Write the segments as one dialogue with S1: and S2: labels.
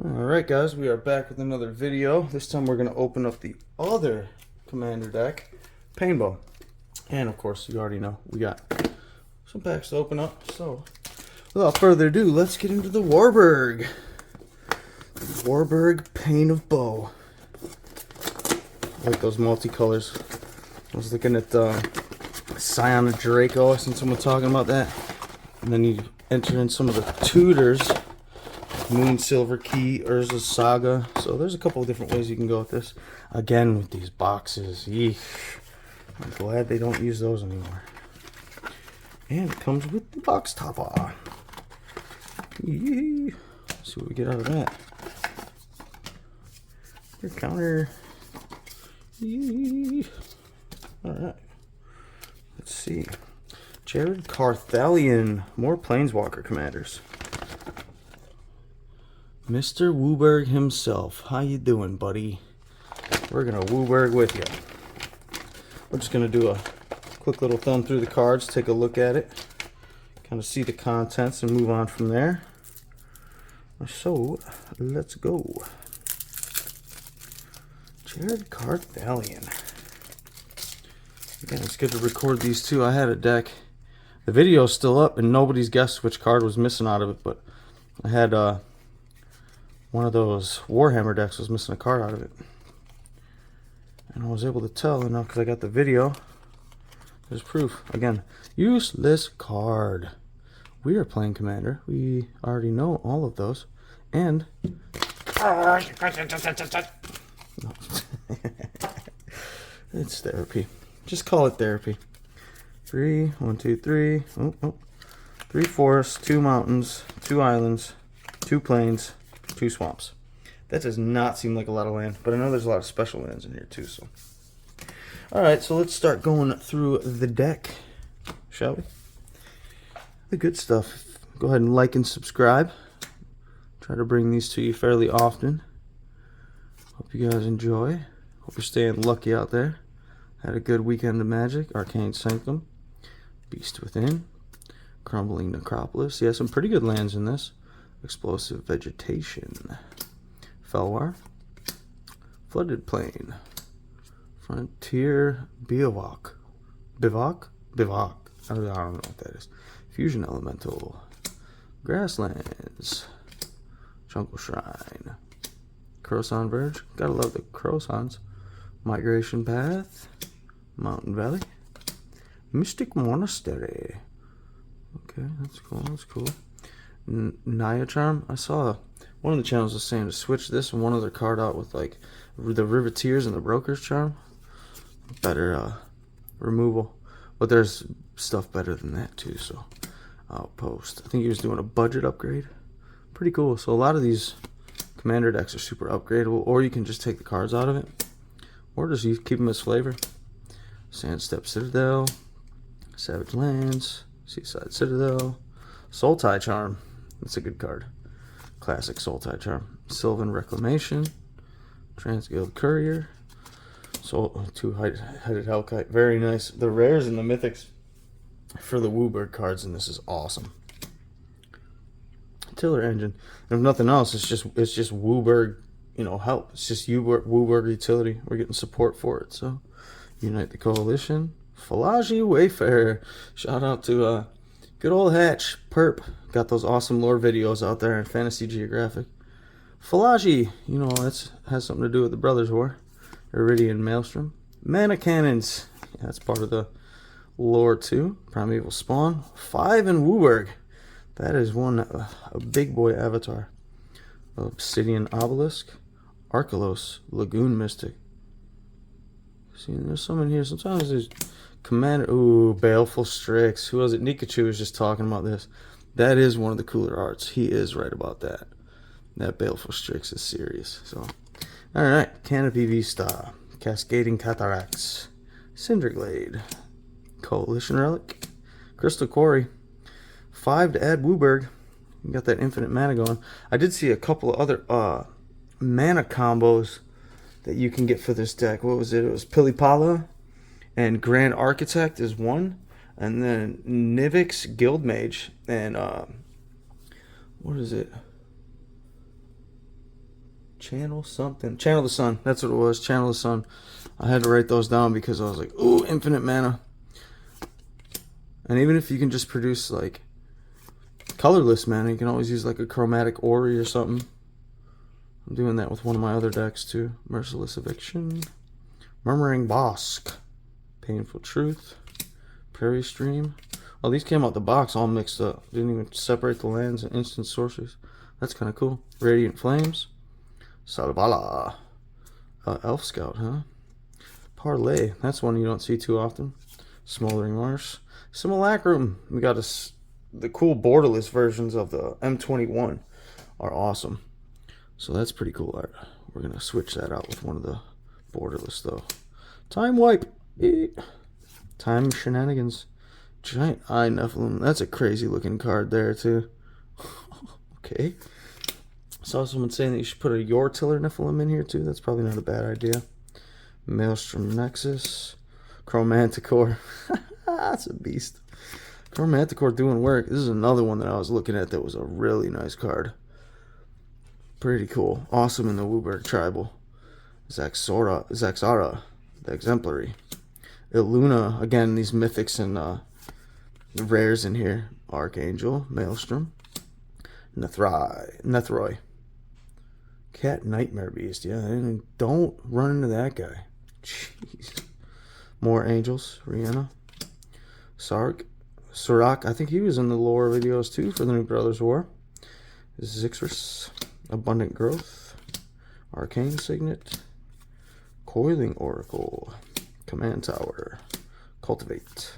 S1: Alright guys, we are back with another video. This time we're going to open up the other Commander deck, Painbow. And of course, you already know, we got some packs to open up. So, without further ado, let's get into the Warburg. Warburg Pain of Bow. I like those multicolors. I was looking at Scion of Draco. I seen someone talking about that. And then you enter in some of the tutors. Moon Silver Key, Urza's Saga. So there's a couple of different ways you can go with this. Again, with these boxes. Yeesh. I'm glad they don't use those anymore. And it comes with the box topper. Yee. Let's see what we get out of that. Your counter. Yee. Alright. Let's see. Jared Carthalion. More Planeswalker commanders. Mr. Wooburg himself. How you doing, buddy? We're gonna Wooburg with you. We're just gonna do a quick little thumb through the cards, take a look at it, kind of see the contents, and move on from there. So, let's go. Jared Carthalion. Again, it's good to record these too. I had a deck. The video's still up, and nobody's guessed which card was missing out of it, but I had one of those Warhammer decks was missing a card out of it. And I was able to tell, you know, because I got the video. There's proof. Again, useless card. We are playing Commander. We already know all of those. And... it's therapy. Just call it therapy. 3, 1, 2, 3. 3 forests, 2 mountains, 2 islands, 2 plains, 2 swamps. That does not seem like a lot of land, but I know there's a lot of special lands in here too. So, all right, so let's start going through the deck, shall we? The good stuff. Go ahead and like and subscribe. Try to bring these to you fairly often. Hope you guys enjoy. Hope you're staying lucky out there. Had a good weekend of Magic. Arcane Sanctum, Beast Within, Crumbling Necropolis. Yeah, some pretty good lands in this. Explosive Vegetation, Felwar, Flooded Plain, Frontier Bivouac, Bivouac? I don't know what that is. Fusion Elemental, Grasslands, Jungle Shrine, Croissant Verge, gotta love the Croissants, Migration Path, Mountain Valley, Mystic Monastery. Okay, that's cool, that's cool. Naya Charm. I saw one of the channels was saying to switch this and one other card out with like the Riveteers and the Broker's Charm. Better removal. But there's stuff better than that too, so Outpost. I think he was doing a budget upgrade. Pretty cool. So a lot of these Commander decks are super upgradable, or you can just take the cards out of it, or just keep them as flavor. Sandstep Citadel, Savage Lands, Seaside Citadel, Sultai Charm. That's a good card. Classic Sultai Charm. Sylvan Reclamation, Transguild Courier, Two-Headed Hellkite. Very nice. The rares and the mythics for the Wooburg cards in this is awesome. Tiller Engine. And if nothing else, it's just Wooburg, you know, help. It's just Wooburg utility. We're getting support for it. So, Unite the Coalition. Falaji Wayfarer. Shout out to good old Hatch Perp. Got those awesome lore videos out there in Fantasy Geographic. Falaji, you know, that has something to do with the Brothers War. Iridian Maelstrom. Mana Cannons. Yeah, that's part of the lore too. Primeval Spawn. 5 in Wooburg. That is one, a big boy avatar. Obsidian Obelisk. Arkelos. Lagoon Mystic. See, there's some in here. Sometimes there's Commander. Ooh, Baleful Strix. Who was it? Nikachu was just talking about this. That is one of the cooler arts. He is right about that. That Baleful Strix is serious. So, alright. Canopy Vista. Cascading Cataracts. Cinderglade. Coalition Relic. Crystal Quarry. 5 to add Wooburg. You got that infinite mana going. I did see a couple of other mana combos that you can get for this deck. What was it? It was Pilipala and Grand Architect is one. And then Nivix Guildmage and what is it? Channel something. Channel the Sun. That's what it was. Channel the Sun. I had to write those down because I was like, ooh, infinite mana. And even if you can just produce like colorless mana, you can always use like a chromatic Ori or something. I'm doing that with one of my other decks too. Merciless Eviction. Murmuring Bosk. Painful Truth. Prairie Stream. Oh, these came out the box all mixed up. Didn't even separate the lands and instant sorceries. That's kind of cool. Radiant Flames. Salvala. Elf Scout, huh? Parlay. That's one you don't see too often. Smoldering Marsh. Simulacrum. We got the cool borderless versions of the M21 are awesome. So that's pretty cool art. We're going to switch that out with one of the borderless though. Time Wipe. Time Shenanigans. Giant Eye Nephilim. That's a crazy looking card there too. Okay. Saw someone saying that you should put a Yortiller Nephilim in here too. That's probably not a bad idea. Maelstrom Nexus. Chromanticore. That's a beast. Chromanticore doing work. This is another one that I was looking at that was a really nice card. Pretty cool. Awesome in the Wooburg Tribal. Zaxara, the Exemplary. Illuna, again, these mythics and rares in here. Archangel, Maelstrom. Nethroi. Cat Nightmare Beast. Yeah, don't run into that guy. Jeez. More Angels. Rihanna. Surak. I think he was in the lore videos too for the New Brothers War. Zixris. Abundant Growth. Arcane Signet. Coiling Oracle. Command Tower. Cultivate.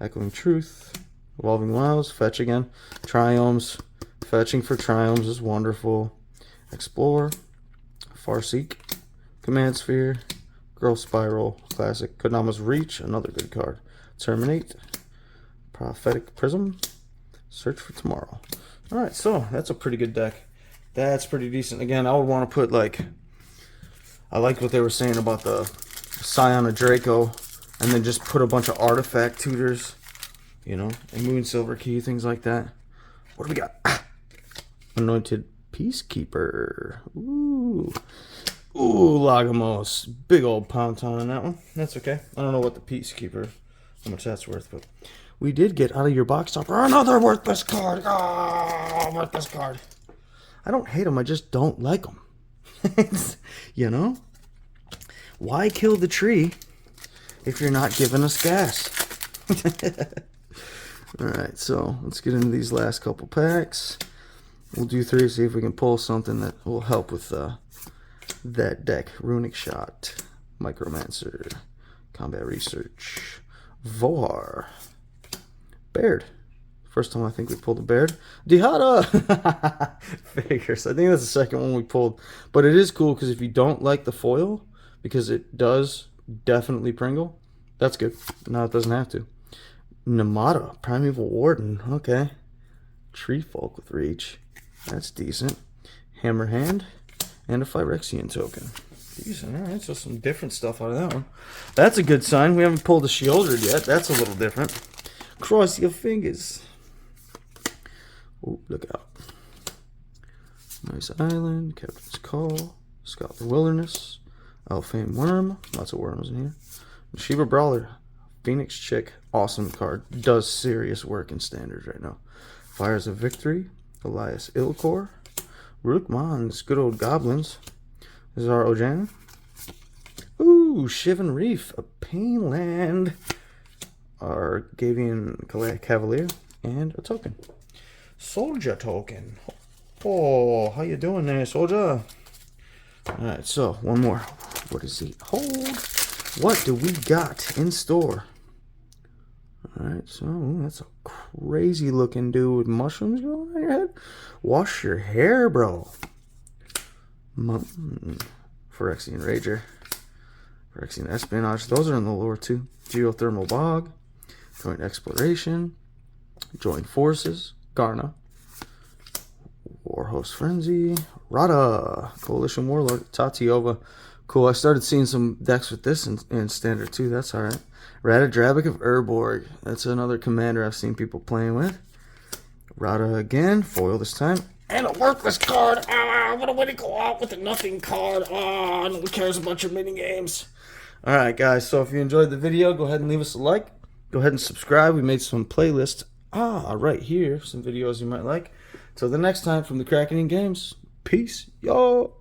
S1: Echoing Truth. Evolving Wilds. Fetch again. Triomes. Fetching for Triomes is wonderful. Explore. Farseek. Command Sphere. Growth Spiral. Classic. Kodama's Reach. Another good card. Terminate. Prophetic Prism. Search for Tomorrow. Alright, so that's a pretty good deck. That's pretty decent. Again, I would want to put like... I like what they were saying about the Scion of Draco. And then just put a bunch of artifact tutors. You know, and Moon Silver Key, things like that. What do we got? Anointed Peacekeeper. Ooh. Ooh, Lagomos. Big old pound town on that one. That's okay. I don't know what the Peacekeeper, how much that's worth, but we did get out of your box topper another worthless card. Oh, worthless card. I don't hate them. I just don't like them. You know? Why kill the tree if you're not giving us gas? Alright, so let's get into these last couple packs. We'll do 3, see if we can pull something that will help with that deck. Runic Shot, Micromancer, Combat Research, Vohar, Baird. First time I think we pulled a Baird. Dihada! Figures. I think that's the second one we pulled. But it is cool because if you don't like the foil, because it does definitely Pringle, that's good. Now it doesn't have to. Namada, Primeval Warden. Okay. Tree Folk with Reach. That's decent. Hammerhand. And a Phyrexian token. Decent. Alright, so some different stuff out of that one. That's a good sign. We haven't pulled a Shieldred yet. That's a little different. Cross your fingers. Oh, look out. Nice Island. Captain's Call. Scout the Wilderness. Alfame Worm. Lots of worms in here. Shiva Brawler. Phoenix Chick. Awesome card. Does serious work in standards right now. Fires of Victory. Elias Ilkor. Rookmon's good old goblins. Zar Ojan. Ooh, Shivan Reef. A Painland. Argavian Cavalier. And a token. Soldier token. Oh, how you doing there, soldier? Alright, so one more. What does he hold? What do we got in store? Alright, so that's a crazy looking dude with mushrooms going on your head. Wash your hair, bro. Phyrexian Rager. Phyrexian Espionage. Those are in the lore too. Geothermal Bog. Joint Exploration. Joint Forces. Garna. Warhost Frenzy. Rada. Coalition Warlord. Tatiova. Cool. I started seeing some decks with this in Standard too. That's alright. Radadrabic of Urborg. That's another commander I've seen people playing with. Rada again. Foil this time. And a worthless card. What a way to go out with a nothing card. No one cares about your mini games. Alright, guys. So if you enjoyed the video, go ahead and leave us a like. Go ahead and subscribe. We made some playlists. Right here. Some videos you might like. Till the next time from the Kraken Games. Peace, y'all.